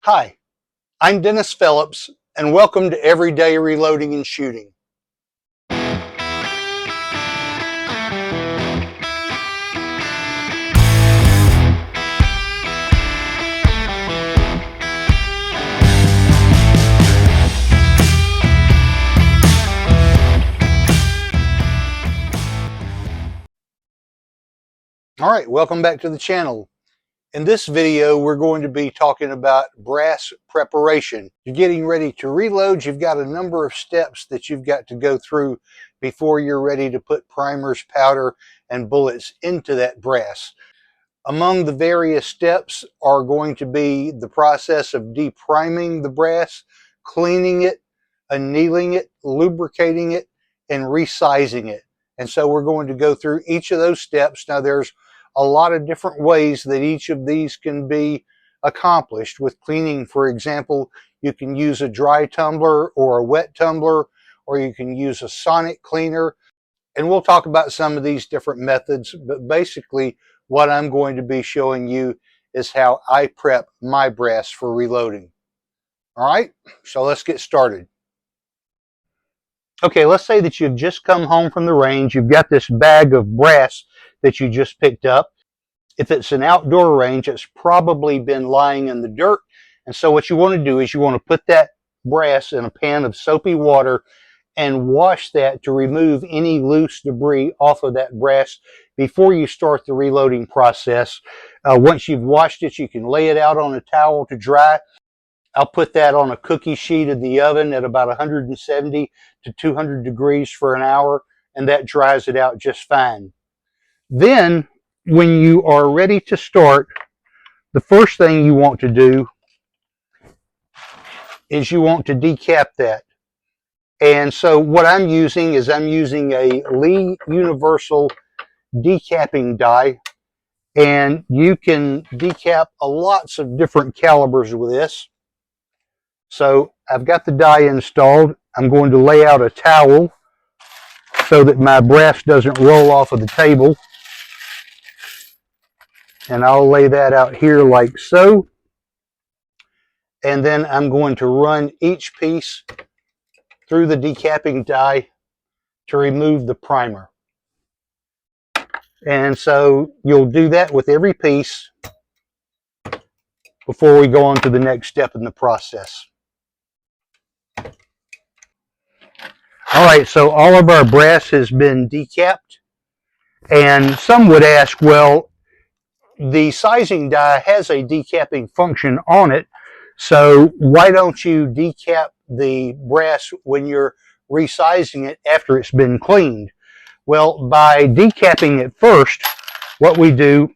Hi, I'm Dennis Phillips, and welcome to Everyday Reloading and Shooting. Alright, welcome back to the channel. In this video, we're going to be talking about brass preparation. You're getting ready to reload. You've got a number of steps that you've got to go through before you're ready to put primers, powder, and bullets into that brass. Among the various steps are going to be the process of depriming the brass, cleaning it, annealing it, lubricating it, and resizing it. And so we're going to go through each of those steps. Now there's a lot of different ways that each of these can be accomplished. With cleaning, for example, you can use a dry tumbler or a wet tumbler, or you can use a sonic cleaner. And we'll talk about some of these different methods, but basically what I'm going to be showing you is how I prep my brass for reloading. All right, so let's get started. Okay, let's say that you've just come home from the range. You've got this bag of brass that you just picked up. If it's an outdoor range, it's probably been lying in the dirt. And so what you want to do is you want to put that brass in a pan of soapy water and wash that to remove any loose debris off of that brass before you start the reloading process. Once you've washed it, you can lay it out on a towel to dry. I'll put that on a cookie sheet in the oven at about 170 to 200 degrees for an hour, and that dries it out just fine. Then, when you are ready to start, the first thing you want to do is you want to decap that. And so what I'm using is a Lee Universal decapping die, and you can decap lots of different calibers with this. So I've got the die installed. I'm going to lay out a towel so that my brass doesn't roll off of the table. And I'll lay that out here like so. And then I'm going to run each piece through the decapping die to remove the primer. And so you'll do that with every piece before we go on to the next step in the process. All right, so all of our brass has been decapped. And some would ask, well, the sizing die has a decapping function on it, so why don't you decap the brass when you're resizing it after it's been cleaned? Well, by decapping it first, what we do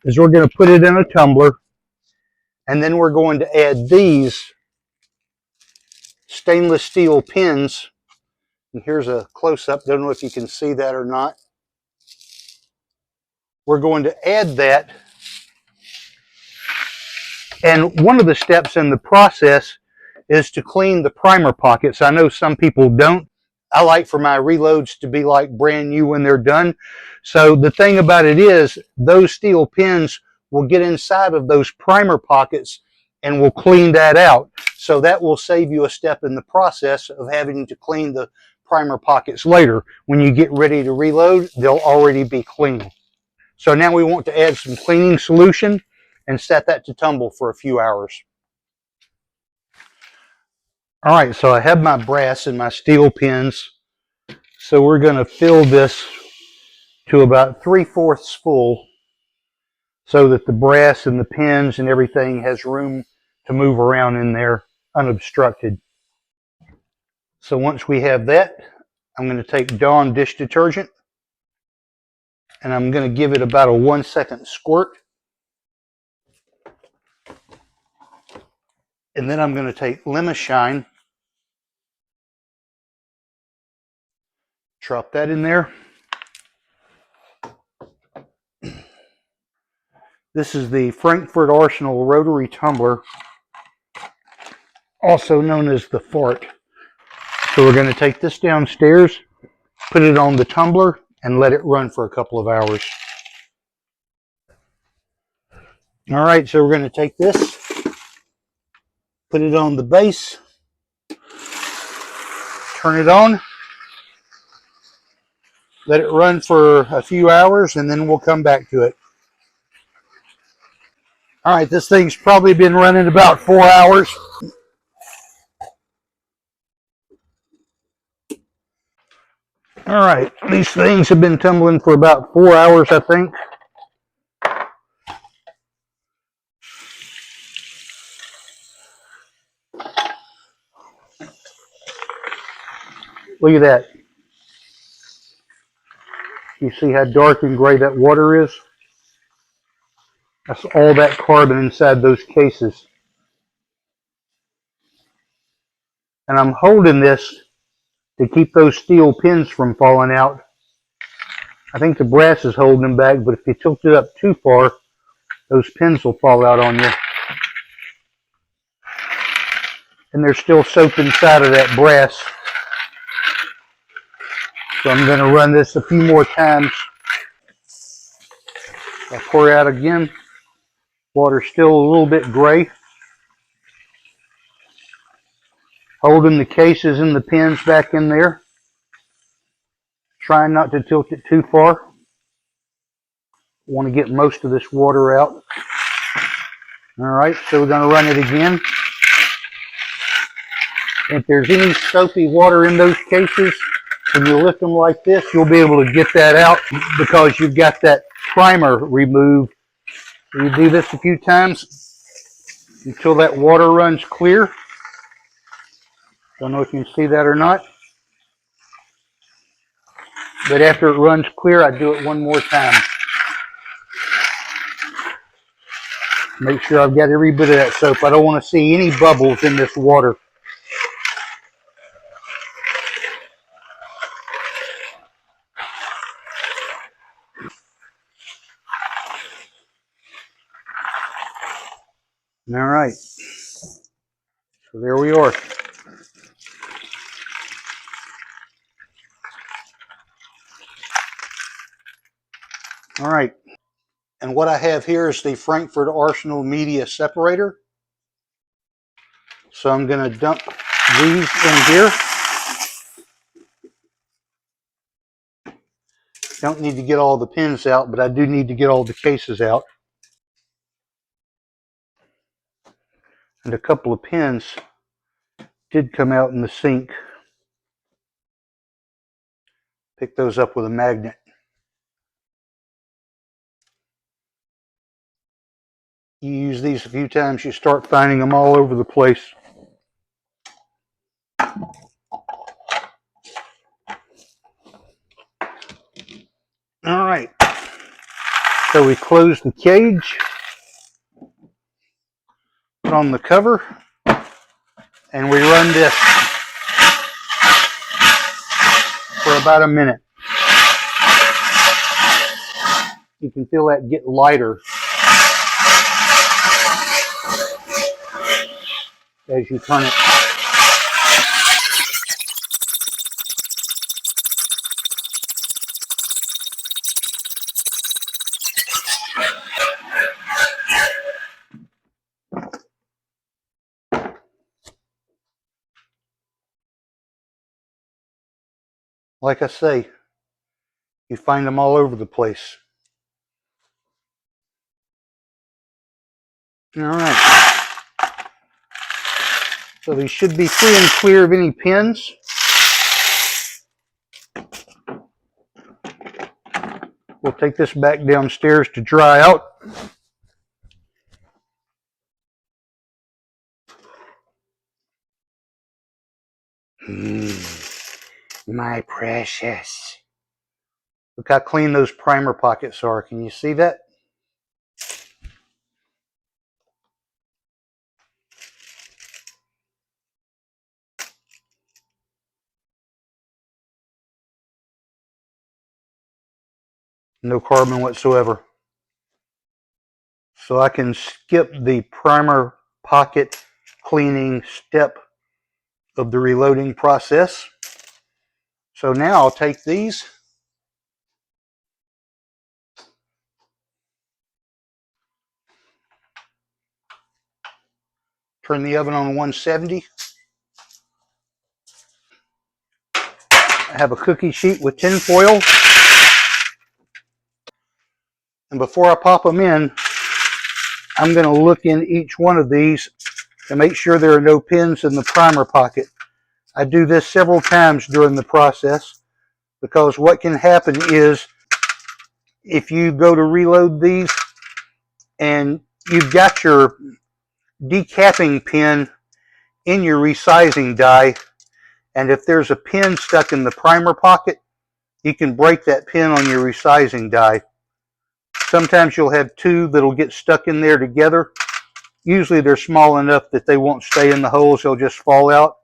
is we're going to put it in a tumbler, and then we're going to add these stainless steel pins. And here's a close-up. Don't know if you can see that or not. We're going to add that. And one of the steps in the process is to clean the primer pockets. I know some people don't. I like for my reloads to be like brand new when they're done. So the thing about it is those steel pins will get inside of those primer pockets and will clean that out. So that will save you a step in the process of having to clean the primer pockets later. When you get ready to reload, they'll already be clean. So now we want to add some cleaning solution and set that to tumble for a few hours. All right, so I have my brass and my steel pins. So we're going to fill this to about 3/4 full so that the brass and the pins and everything has room to move around in there unobstructed. So once we have that, I'm going to take Dawn dish detergent and I'm going to give it about a 1-second squirt. And then I'm going to take Lemon Shine, drop that in there. This is the Frankfurt Arsenal rotary tumbler, also known as the fart. So we're going to take this downstairs, put it on the tumbler, and let it run for a couple of hours. All right, so we're going to take this, put it on the base, turn it on, let it run for a few hours, and then we'll come back to it. All right, this thing's probably been running about 4 hours. All right, these things have been tumbling for about 4 hours, I think. Look at that. You see how dark and gray that water is? That's all that carbon inside those cases. And I'm holding this to keep those steel pins from falling out. I think the brass is holding them back, but if you tilt it up too far, those pins will fall out on you. And there's still soap inside of that brass. So I'm going to run this a few more times. I'll pour out again. Water's still a little bit gray. Holding the cases and the pins back in there. Trying not to tilt it too far. Want to get most of this water out. Alright, so we're going to run it again. If there's any soapy water in those cases, when you lift them like this, you'll be able to get that out because you've got that primer removed. So you do this a few times until that water runs clear. Don't know if you can see that or not. But after it runs clear, I do it one more time. Make sure I've got every bit of that soap. I don't want to see any bubbles in this water. All right. So there we are. All right. And what I have here is the Frankfurt Arsenal Media Separator. So I'm going to dump these in here. Don't need to get all the pins out, but I do need to get all the cases out. And a couple of pins did come out in the sink. Pick those up with a magnet. You use these a few times, you start finding them all over the place. All right. So we close the cage, put on the cover, and we run this for about a minute. You can feel that get lighter as you turn it. Like I say, you find them all over the place. All right. So these should be free and clear of any pins. We'll take this back downstairs to dry out. My precious. Look how clean those primer pockets are. Can you see that? No carbon whatsoever. So I can skip the primer pocket cleaning step of the reloading process. So now I'll take these Turn the oven on 170. I have a cookie sheet with tin foil. And before I pop them in, I'm going to look in each one of these to make sure there are no pins in the primer pocket. I do this several times during the process because what can happen is if you go to reload these and you've got your decapping pin in your resizing die, and if there's a pin stuck in the primer pocket, you can break that pin on your resizing die. Sometimes you'll have two that'll get stuck in there together. Usually they're small enough that they won't stay in the holes, they'll just fall out.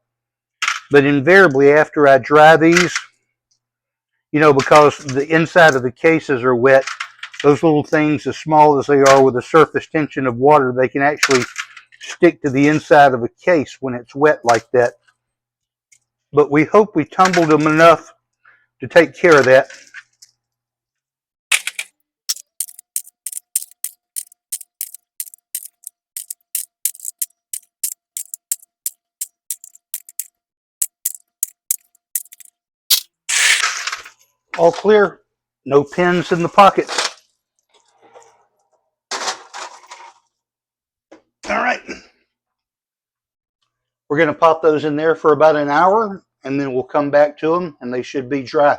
But invariably after I dry these, you know, because the inside of the cases are wet, those little things, as small as they are with a surface tension of water, they can actually stick to the inside of a case when it's wet like that. But we hope we tumbled them enough to take care of that. All clear, no pins in the pockets. All right. We're going to pop those in there for about an hour, and then we'll come back to them, and they should be dry.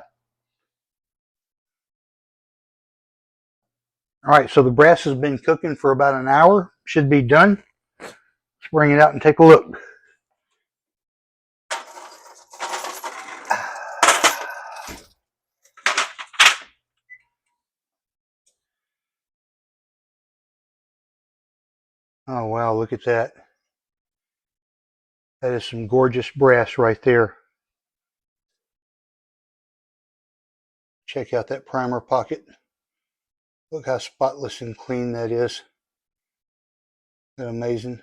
All right, so the brass has been cooking for about an hour. Should be done. Let's bring it out and take a look. Oh, wow, look at that. That is some gorgeous brass right there. Check out that primer pocket. Look how spotless and clean that is. Isn't that amazing?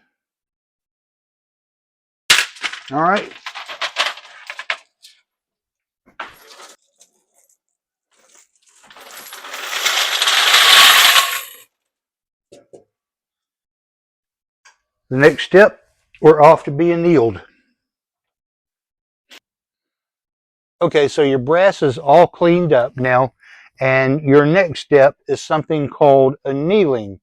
All right. The next step, we're off to be annealed. Okay, so your brass is all cleaned up now, and your next step is something called annealing.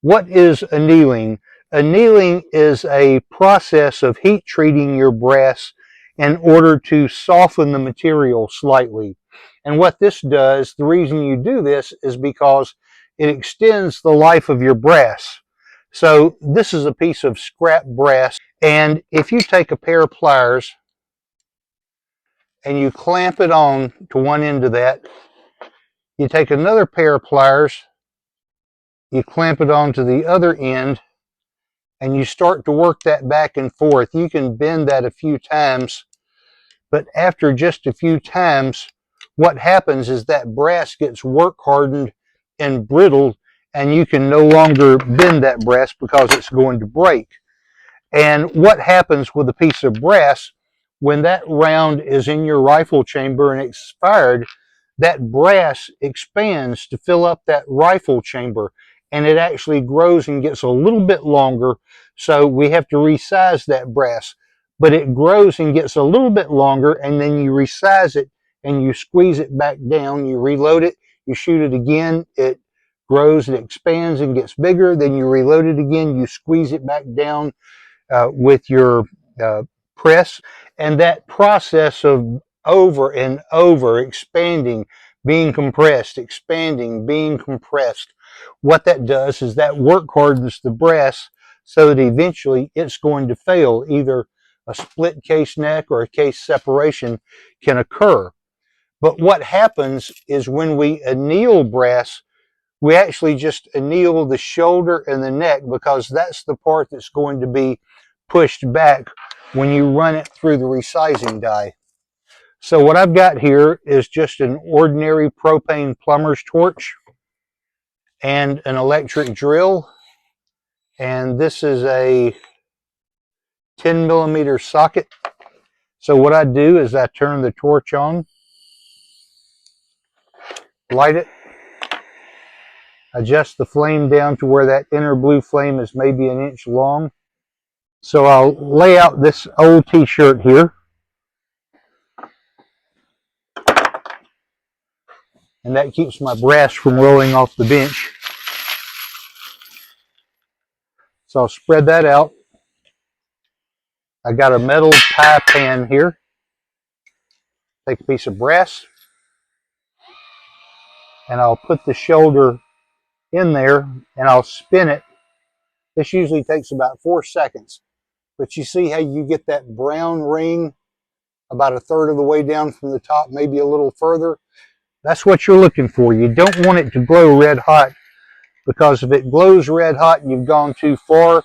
What is annealing? Annealing is a process of heat treating your brass in order to soften the material slightly. And what this does, the reason you do this is because it extends the life of your brass. So this is a piece of scrap brass, and if you take a pair of pliers and you clamp it on to one end of that, you take another pair of pliers, you clamp it on to the other end, and you start to work that back and forth. You can bend that a few times, but after just a few times, what happens is that brass gets work hardened and brittle, and you can no longer bend that brass because it's going to break. And what happens with a piece of brass, when that round is in your rifle chamber and it's fired, that brass expands to fill up that rifle chamber, and it actually grows and gets a little bit longer, so we have to resize that brass. But it grows and gets a little bit longer, and then you resize it and you squeeze it back down, you reload it, you shoot it again, it grows and expands and gets bigger, then you reload it again, you squeeze it back down with your press, and that process of over and over expanding, being compressed, expanding, being compressed, what that does is that work hardens the brass so that eventually it's going to fail. Either a split case neck or a case separation can occur. But what happens is when we anneal brass, we actually just anneal the shoulder and the neck, because that's the part that's going to be pushed back when you run it through the resizing die. So what I've got here is just an ordinary propane plumber's torch and an electric drill, and this is a 10mm socket. So what I do is I turn the torch on, light it, adjust the flame down to where that inner blue flame is maybe an inch long, So I'll lay out this old t-shirt here. And that keeps my brass from rolling off the bench. So I'll spread that out. I got a metal pie pan here. Take a piece of brass and I'll put the shoulder in there and I'll spin it. This usually takes about 4 seconds. But you see how you get that brown ring about a third of the way down from the top, maybe a little further? That's what you're looking for. You don't want it to glow red hot, because if it glows red hot and you've gone too far,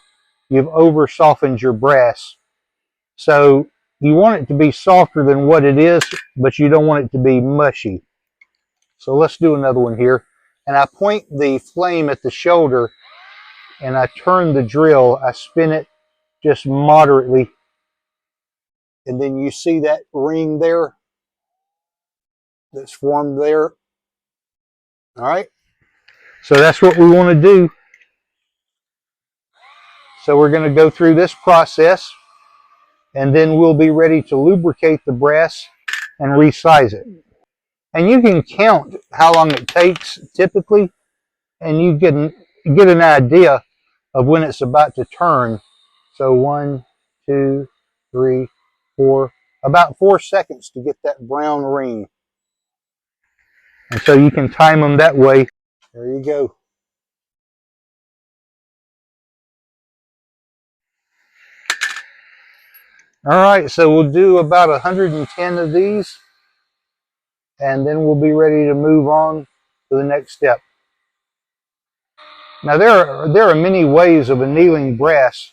you've over softened your brass. So you want it to be softer than what it is, but you don't want it to be mushy. So let's do another one here. And I point the flame at the shoulder and I turn the drill. I spin it just moderately. And then you see that ring there that's formed there. All right. So that's what we want to do. So we're going to go through this process and then we'll be ready to lubricate the brass and resize it. And you can count how long it takes typically, and you can get an idea of when it's about to turn. So 1, 2, 3, 4, about 4 seconds to get that brown ring. And so you can time them that way. There you go. All right, so we'll do about 110 of these, and then we'll be ready to move on to the next step. Now there are many ways of annealing brass.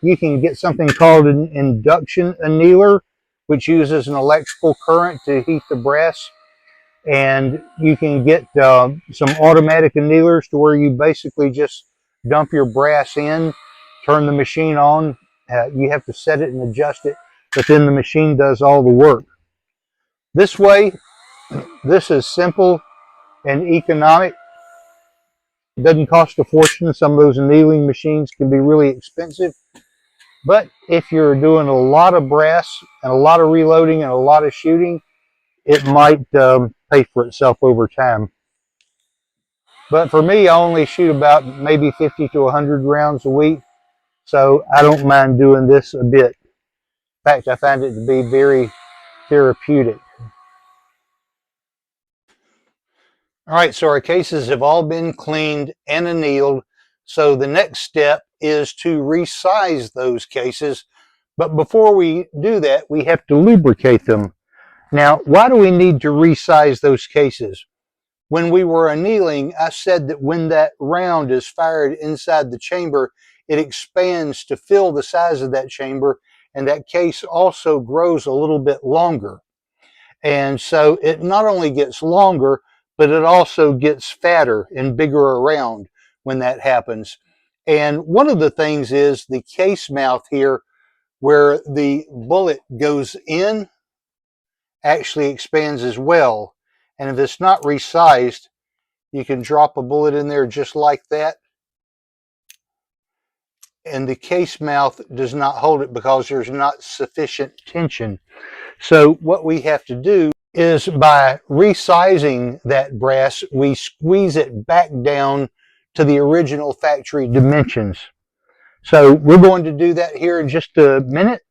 You can get something called an induction annealer, which uses an electrical current to heat the brass. And you can get some automatic annealers to where you basically just dump your brass in, turn the machine on. You have to set it and adjust it, but then the machine does all the work. This way, this is simple and economic. It doesn't cost a fortune. Some of those annealing machines can be really expensive. But if you're doing a lot of brass and a lot of reloading and a lot of shooting, it might pay for itself over time. But for me, I only shoot about maybe 50 to 100 rounds a week, so I don't mind doing this a bit. In fact, I find it to be very therapeutic. All right, so our cases have all been cleaned and annealed. So the next step is to resize those cases. But before we do that, we have to lubricate them. Now, why do we need to resize those cases? When we were annealing, I said that when that round is fired inside the chamber, it expands to fill the size of that chamber, and that case also grows a little bit longer. And so it not only gets longer, but it also gets fatter and bigger around when that happens. And one of the things is the case mouth here, where the bullet goes in, actually expands as well. And if it's not resized, you can drop a bullet in there just like that, and the case mouth does not hold it because there's not sufficient tension. So what we have to do is, by resizing that brass, we squeeze it back down to the original factory dimensions. So we're going to do that here in just a minute,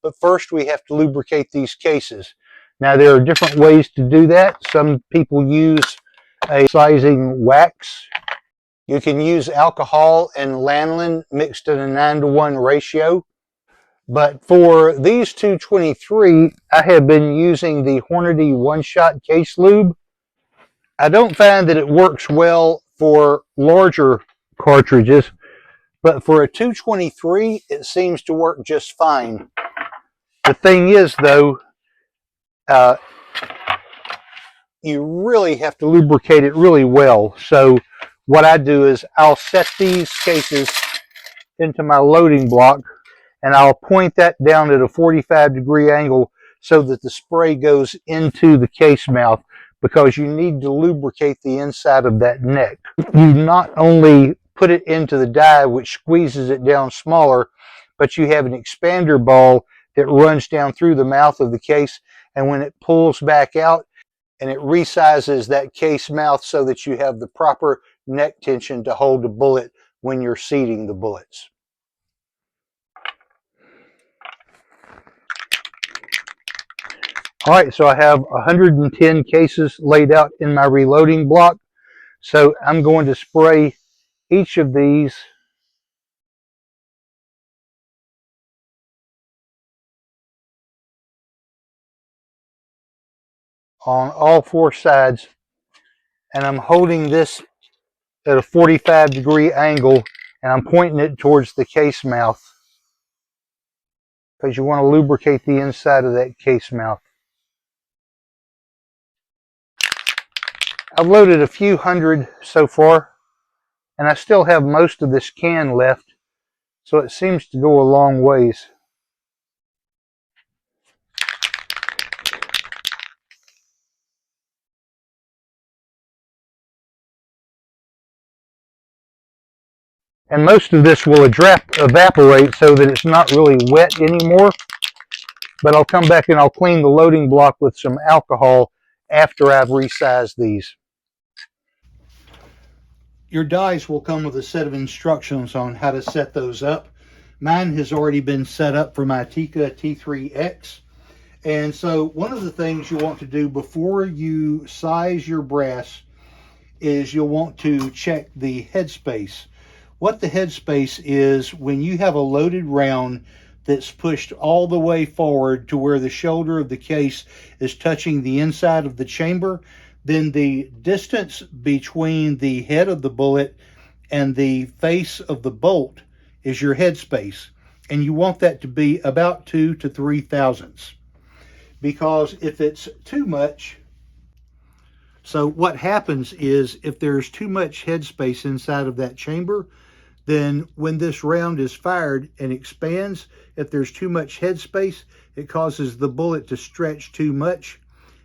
but first we have to lubricate these cases. Now there are different ways to do that. Some people use a sizing wax. You can use alcohol and lanolin mixed in a 9-to-1 ratio. But for these 223, I have been using the Hornady one-shot case lube. I don't find that it works well for larger cartridges, but for a 223, it seems to work just fine. The thing is, though, you really have to lubricate it really well. So what I do is I'll set these cases into my loading block, and I'll point that down at a 45-degree angle so that the spray goes into the case mouth, because you need to lubricate the inside of that neck. You not only put it into the die, which squeezes it down smaller, but you have an expander ball that runs down through the mouth of the case, and when it pulls back out, and it resizes that case mouth so that you have the proper neck tension to hold the bullet when you're seating the bullets. All right, so I have 110 cases laid out in my reloading block. So I'm going to spray each of these on all four sides, and I'm holding this at a 45-degree angle, and I'm pointing it towards the case mouth because you want to lubricate the inside of that case mouth. I've loaded a few hundred so far, and I still have most of this can left, so it seems to go a long ways. And most of this will evaporate so that it's not really wet anymore. But I'll come back and I'll clean the loading block with some alcohol after I've resized these. Your dies will come with a set of instructions on how to set those up. Mine has already been set up for my Tikka T3X. And so one of the things you want to do before you size your brass is you'll want to check the headspace. What the headspace is when you have a loaded round that's pushed all the way forward to where the shoulder of the case is touching the inside of the chamber, then the distance between the head of the bullet and the face of the bolt is your headspace. And you want that to be about 2 to 3 thousandths. Because if it's too much, so what happens is if there's too much headspace inside of that chamber, then when this round is fired and expands, if there's too much headspace, it causes the bullet to stretch too much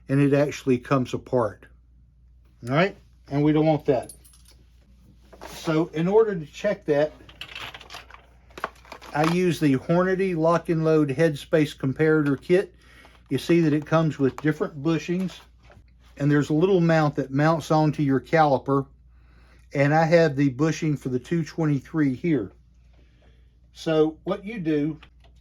and it actually comes apart. All right, and we don't want that. So in order to check that, I use the Hornady Lock and Load Headspace Comparator Kit. You see that it comes with different bushings, and there's a little mount that mounts onto your caliper, and I have the bushing for the 223 here. So what you do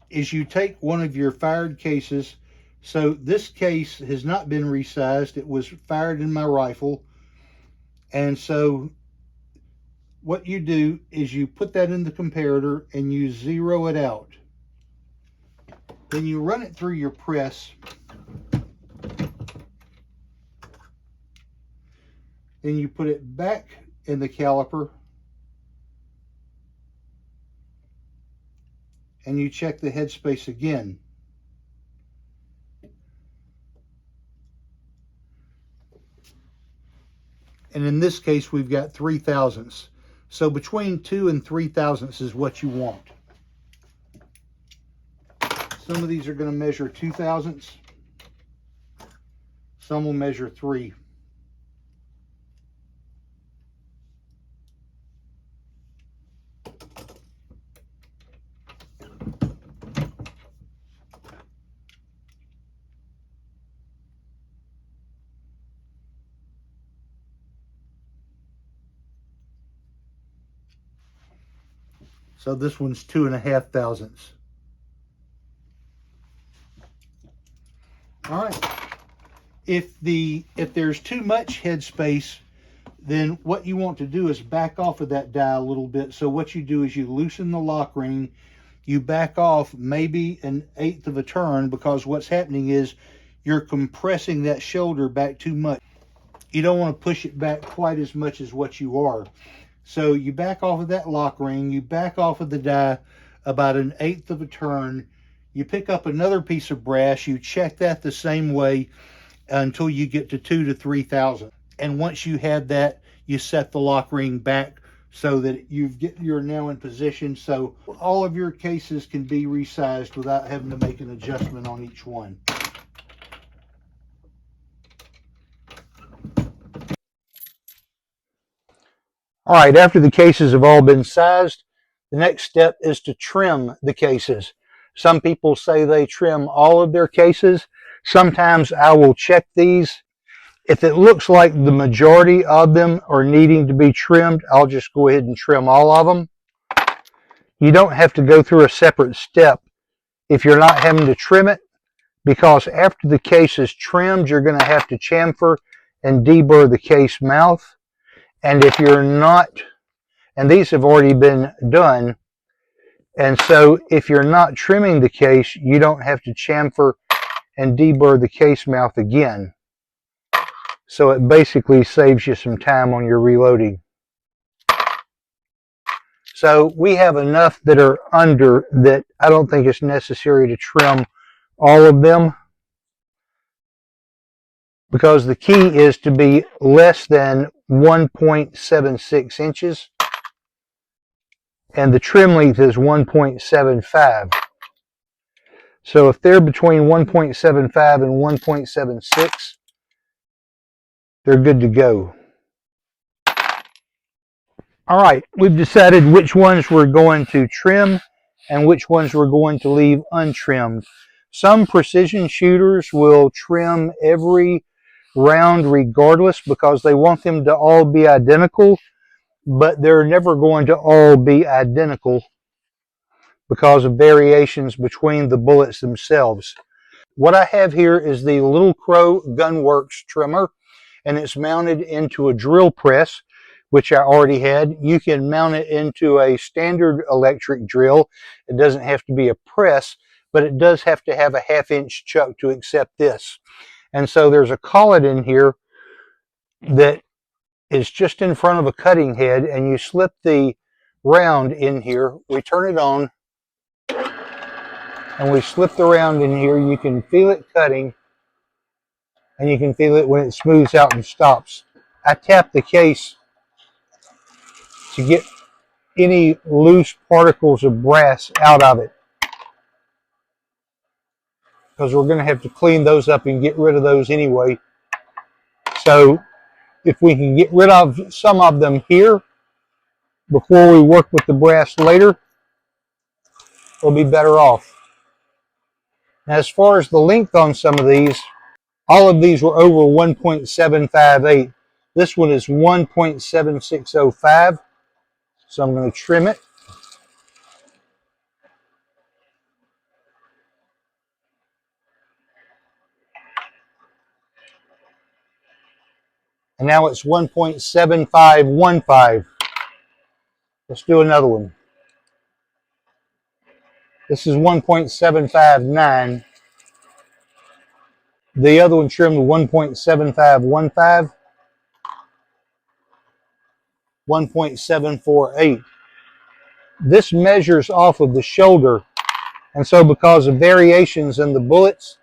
is you take one of your fired cases. So this case has not been resized. It was fired in my rifle. And so what you do is you put that in the comparator and you zero it out. Then you run it through your press. Then you put it back in the caliper and you check the headspace again. And in this case, we've got 3 thousandths. So between 2 and 3 thousandths is what you want. Some of these are going to measure 2 thousandths. Some will measure 3. So this one's 2.5 thousandths. All right. If there's too much headspace, then what you want to do is back off of that die a little bit. So what you do is you loosen the lock ring, you back off maybe 1/8 of a turn, because what's happening is you're compressing that shoulder back too much. You don't want to push it back quite as much as what you are. So you back off of that lock ring, you back off of the die about 1/8 of a turn, you pick up another piece of brass, you check that the same way until you get to 2 to 3 thousandths. And once you have that, you set the lock ring back so that you're now in position so all of your cases can be resized without having to make an adjustment on each one. All right, after the cases have all been sized, The next step is to trim the cases. Some people say they trim all of their cases. Sometimes I will check these. If it looks like the majority of them are needing to be trimmed, I'll just go ahead and trim all of them. You don't have to go through a separate step if you're not having to trim it, because after the case is trimmed, you're going to have to chamfer and deburr the case mouth. And if you're not, and these have already been done, and so if you're not trimming the case, you don't have to chamfer and deburr the case mouth again. So it basically saves you some time on your reloading. So we have enough that are under that I don't think it's necessary to trim all of them, because the key is to be less than 1.76 inches and the trim length is 1.75. So if they're between 1.75 and 1.76, they're good to go. All right, we've decided which ones we're going to trim and which ones we're going to leave untrimmed. Some precision shooters will trim every round regardless because they want them to all be identical, but they're never going to all be identical because of variations between the bullets themselves. What I have here is the Little Crow Gunworks trimmer, and it's mounted into a drill press, which I already had. You can mount it into a standard electric drill. It doesn't have to be a press, but it does have to have a 1/2 inch chuck to accept this. And so there's a collet in here that is just in front of a cutting head, and you slip the round in here. We turn it on, and we slip the round in here. You can feel it cutting, and you can feel it when it smooths out and stops. I tap the case to get any loose particles of brass out of it, because we're going to have to clean those up and get rid of those anyway. So if we can get rid of some of them here before we work with the brass later, we'll be better off. Now, as far as the length on some of these, all of these were over 1.758. This one is 1.7605, so I'm going to trim it. And now it's 1.7515. Let's do another one. This is 1.759. The other one trimmed 1.7515, 1.748. This measures off of the shoulder, and so because of variations in the bullets,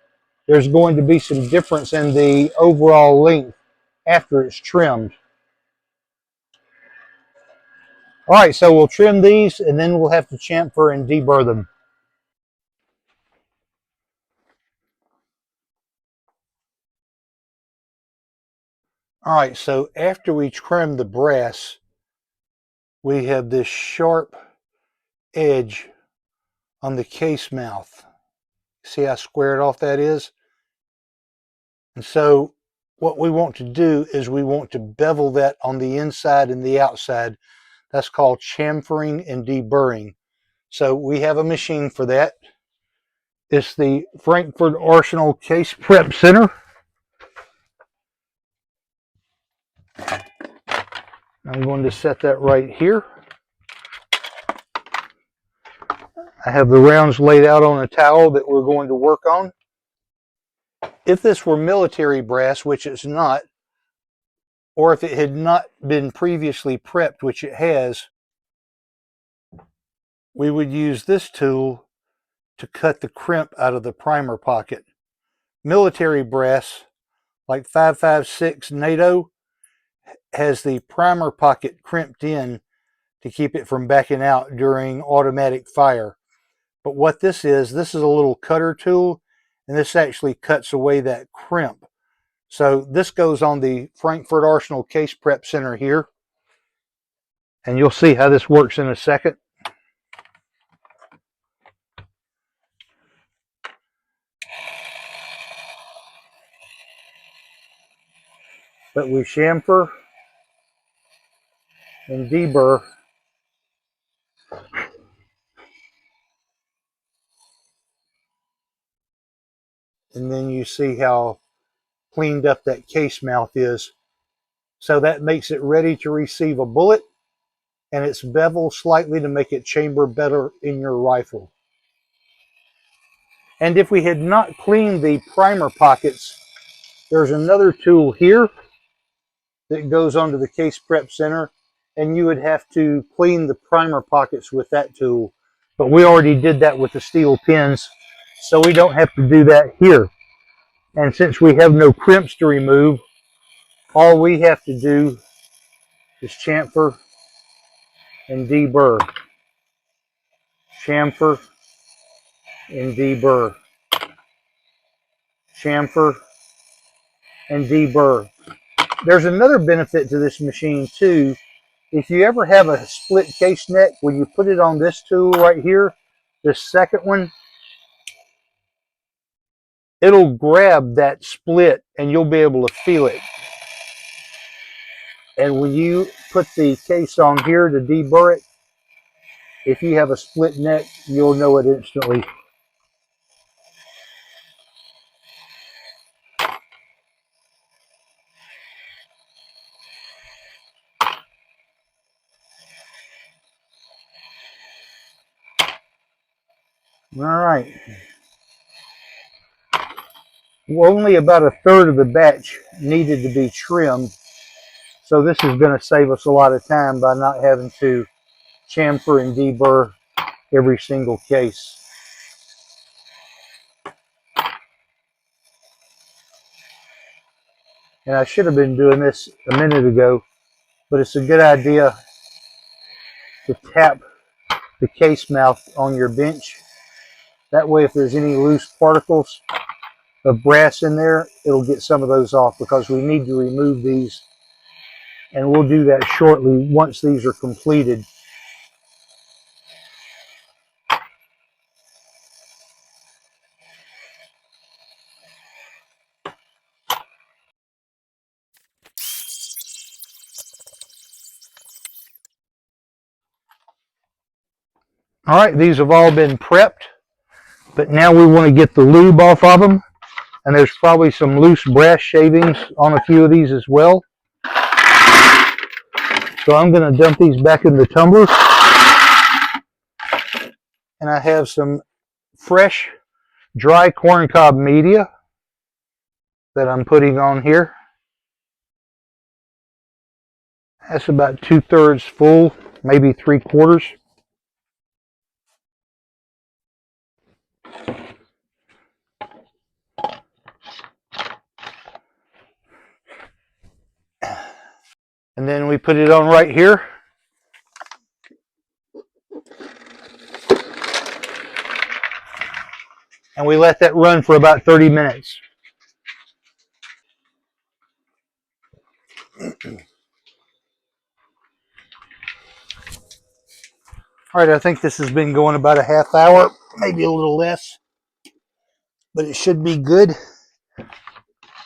there's going to be some difference in the overall length after it's trimmed. All right, so we'll trim these, and then we'll have to chamfer and deburr them. All right, so after we trim the brass, we have this sharp edge on the case mouth. See how squared off that is? And so what we want to do is we want to bevel that on the inside and the outside. That's called chamfering and deburring. So we have a machine for that. It's the Frankfurt Arsenal Case Prep Center. I'm going to set that right here. I have the rounds laid out on a towel that we're going to work on. If this were military brass, which it's not, or if it had not been previously prepped, which it has, we would use this tool to cut the crimp out of the primer pocket. Military brass, like 5.56 NATO, has the primer pocket crimped in to keep it from backing out during automatic fire. But what this is a little cutter tool, and this actually cuts away that crimp. So this goes on the Frankfurt Arsenal Case Prep Center here, and you'll see how this works in a second. But we chamfer and deburr, and then you see how cleaned up that case mouth is. So that makes it ready to receive a bullet, and it's beveled slightly to make it chamber better in your rifle. And if we had not cleaned the primer pockets, there's another tool here that goes onto the case prep center, and you would have to clean the primer pockets with that tool. But we already did that with the steel pins, so we don't have to do that here. And since we have no crimps to remove, all we have to do is chamfer and deburr. Chamfer and deburr. Chamfer and deburr. There's another benefit to this machine too. If you ever have a split case neck, when you put it on this tool right here, this second one, it'll grab that split and you'll be able to feel it. And when you put the case on here to deburr it, if you have a split neck, you'll know it instantly. All right. Well, only about a third of the batch needed to be trimmed. So this is going to save us a lot of time by not having to chamfer and deburr every single case. And I should have been doing this a minute ago, but it's a good idea to tap the case mouth on your bench. That way, if there's any loose particles of brass in there, it'll get some of those off, because we need to remove these, and we'll do that shortly once these are completed. All right, these have all been prepped, but now we want to get the lube off of them, and there's probably some loose brass shavings on a few of these as well. So I'm going to dump these back in the tumbler, and I have some fresh dry corncob media that I'm putting on here. That's about 2/3 full, maybe 3/4. And then we put it on right here. And we let that run for about 30 minutes. All right, I think this has been going about a half hour, maybe a little less, but it should be good.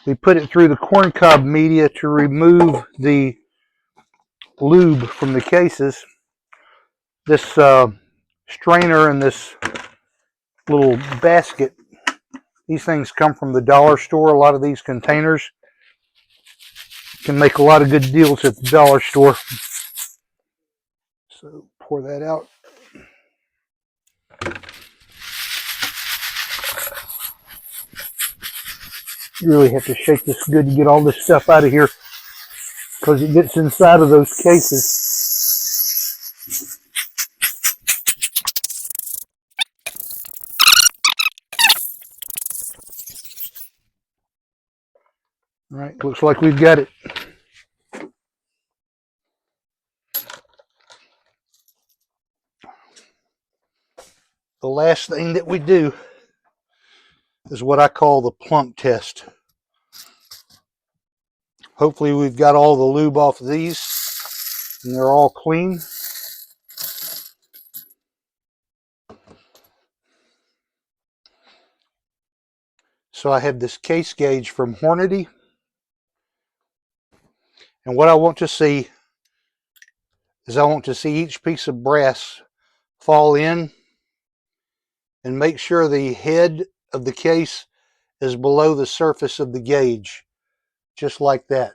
We put it through the corncob media to remove the lube from the cases. This strainer and this little basket, these things come from the dollar store. A lot of these containers can make a lot of good deals at the dollar store. So pour that out. You really have to shake this good to get all this stuff out of here, because it gets inside of those cases. All right, looks like we've got it. The last thing that we do is what I call the plunk test. Hopefully we've got all the lube off of these and they're all clean. So I have this case gauge from Hornady. And what I want to see is I want to see each piece of brass fall in and make sure the head of the case is below the surface of the gauge, just like that.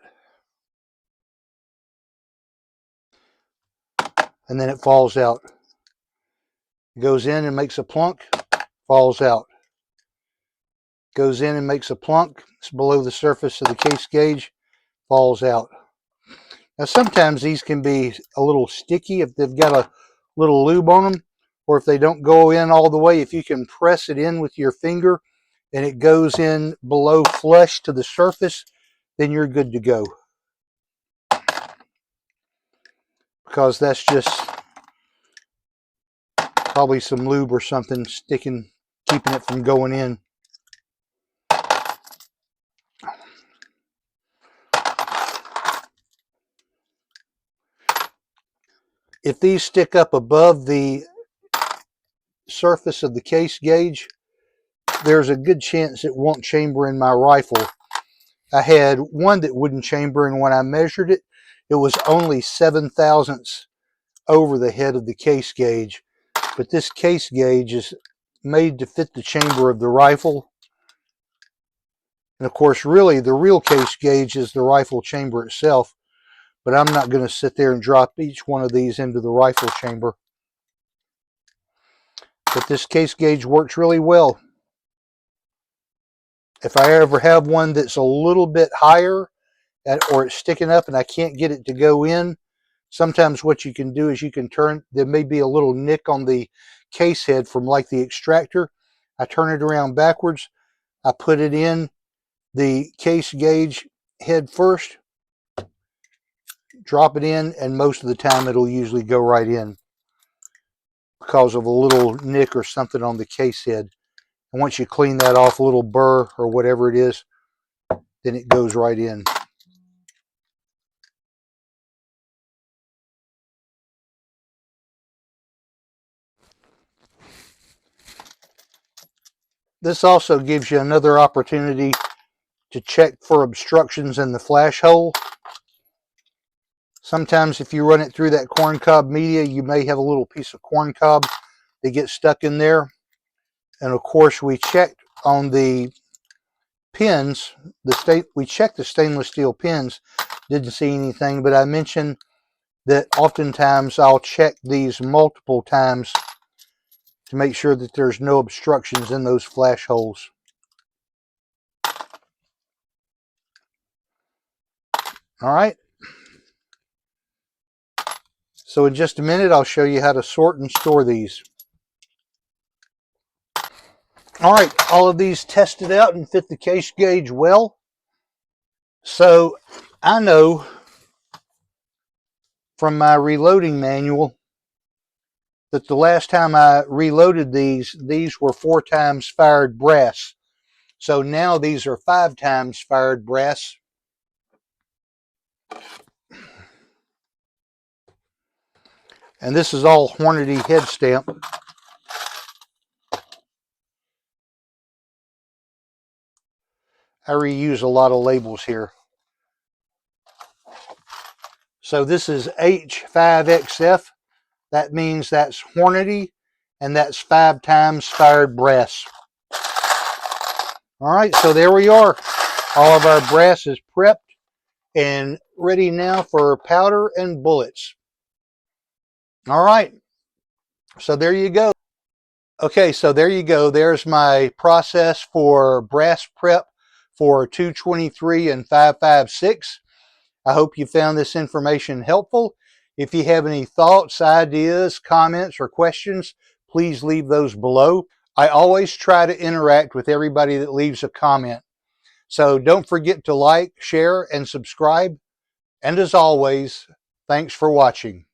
And then it falls out. It goes in and makes a plunk, falls out. Goes in and makes a plunk, it's below the surface of the case gauge, falls out. Now sometimes these can be a little sticky if they've got a little lube on them, or if they don't go in all the way. If you can press it in with your finger and it goes in below flush to the surface, then you're good to go. Because that's just probably some lube or something sticking, keeping it from going in. If these stick up above the surface of the case gauge, there's a good chance it won't chamber in my rifle. I had one that wouldn't chamber, and when I measured it, it was only 7/1000ths over the head of the case gauge. But this case gauge is made to fit the chamber of the rifle. And of course, really, the real case gauge is the rifle chamber itself. But I'm not going to sit there and drop each one of these into the rifle chamber. But this case gauge works really well. If I ever have one that's a little bit higher, or it's sticking up and I can't get it to go in, sometimes what you can do is you can turn, there may be a little nick on the case head from like the extractor. I turn it around backwards. I put it in the case gauge head first, drop it in, and most of the time it'll usually go right in because of a little nick or something on the case head. And once you clean that off, a little burr or whatever it is, then it goes right in. This also gives you another opportunity to check for obstructions in the flash hole. Sometimes if you run it through that corncob media, you may have a little piece of corncob that gets stuck in there. And of course, we checked on the pins, we checked the stainless steel pins, didn't see anything, but I mentioned that oftentimes I'll check these multiple times to make sure that there's no obstructions in those flash holes. All right. So in just a minute, I'll show you how to sort and store these. All right, all of these tested out and fit the case gauge well. So I know from my reloading manual that the last time I reloaded these were 4 times fired brass. So now these are 5 times fired brass. And this is all Hornady head stamp. I reuse a lot of labels here. So this is H5XF. That means that's Hornady, and that's 5 times fired brass. All right, so there we are. All of our brass is prepped and ready now for powder and bullets. All right, so there you go. Okay, so there you go. There's my process for brass prep for 223 and 556. I hope you found this information helpful. If you have any thoughts, ideas, comments, or questions, please leave those below. I always try to interact with everybody that leaves a comment. So don't forget to like, share, and subscribe. And as always, thanks for watching.